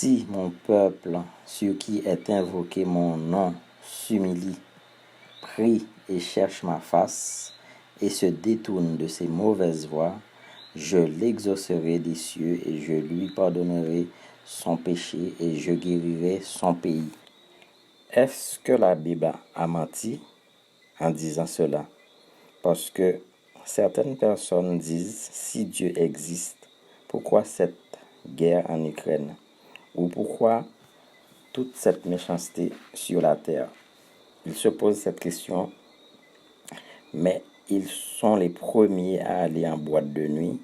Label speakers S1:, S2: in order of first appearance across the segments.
S1: Si mon peuple, sur qui est invoqué mon nom, s'humilie, prie et cherche ma face, et se détourne de ses mauvaises voies, je l'exaucerai des cieux et je lui pardonnerai son péché et je guérirai son pays. Est-ce que la Bible a menti en disant cela? Parce que certaines personnes disent, si Dieu existe, pourquoi cette guerre en Ukraine? Ou pourquoi toute cette méchanceté sur la terre? Ils se posent cette question, mais ils sont les premiers à aller en boîte de nuit,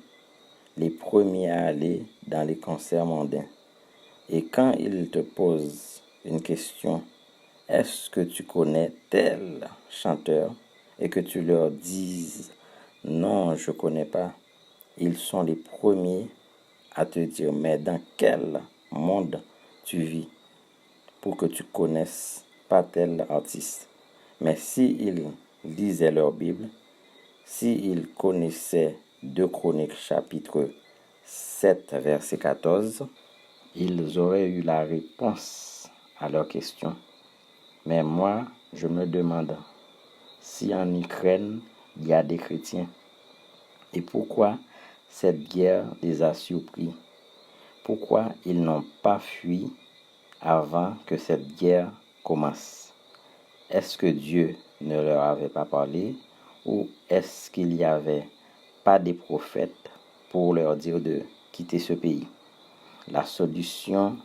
S1: les premiers à aller dans les concerts mondains. Et quand ils te posent une question, est-ce que tu connais tel chanteur? Et que tu leur dises, non, je ne connais pas. Ils sont les premiers à te dire, mais dans quel monde tu vis pour que tu connaisses pas tel artiste? Mais s'ils lisaient leur Bible, s'ils connaissaient 2 Chroniques chapitre 7 verset 14, ils auraient eu la réponse à leur question. Mais moi, je me demande si en Ukraine, il y a des chrétiens. Et pourquoi cette guerre les a surpris? Pourquoi ils n'ont pas fui avant que cette guerre commence? Est-ce que Dieu ne leur avait pas parlé ou est-ce qu'il n'y avait pas des prophètes pour leur dire de quitter ce pays? La solution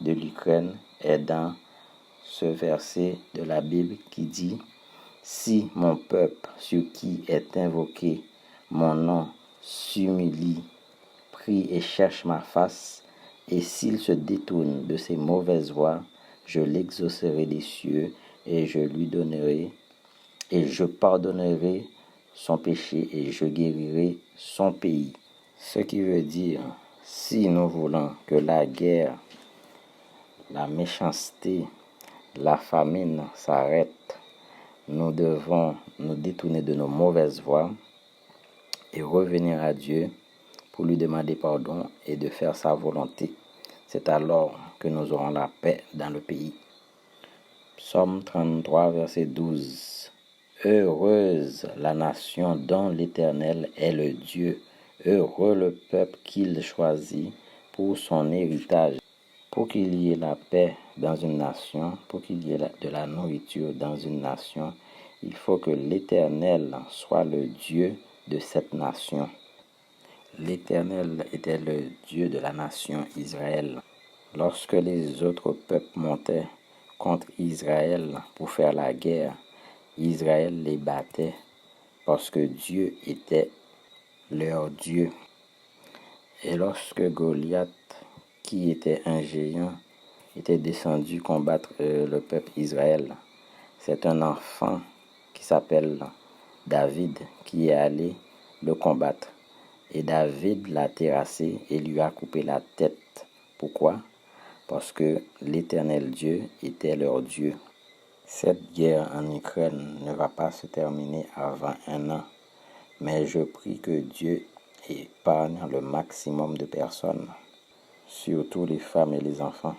S1: de l'Ukraine est dans ce verset de la Bible qui dit « Si mon peuple sur qui est invoqué mon nom s'humilie, prie et cherche ma face, et s'il se détourne de ses mauvaises voies, je l'exaucerai des cieux et je lui donnerai et je pardonnerai son péché et je guérirai son pays. » Ce qui veut dire, si nous voulons que la guerre, la méchanceté, la famine s'arrête, nous devons nous détourner de nos mauvaises voies et revenir à Dieu pour lui demander pardon et de faire sa volonté. C'est alors que nous aurons la paix dans le pays. Psaume 33, verset 12. Heureuse la nation dont l'Éternel est le Dieu, heureux le peuple qu'il choisit pour son héritage. Pour qu'il y ait la paix dans une nation, pour qu'il y ait de la nourriture dans une nation, il faut que l'Éternel soit le Dieu de cette nation. L'Éternel était le Dieu de la nation Israël. Lorsque les autres peuples montaient contre Israël pour faire la guerre, Israël les battait parce que Dieu était leur Dieu. Et lorsque Goliath, qui était un géant, était descendu combattre le peuple Israël, c'est un enfant qui s'appelle David qui est allé le combattre. Et David l'a terrassé et lui a coupé la tête. Pourquoi? Parce que l'Éternel Dieu était leur Dieu. Cette guerre en Ukraine ne va pas se terminer avant 1 an. Mais je prie que Dieu épargne le maximum de personnes, surtout les femmes et les enfants.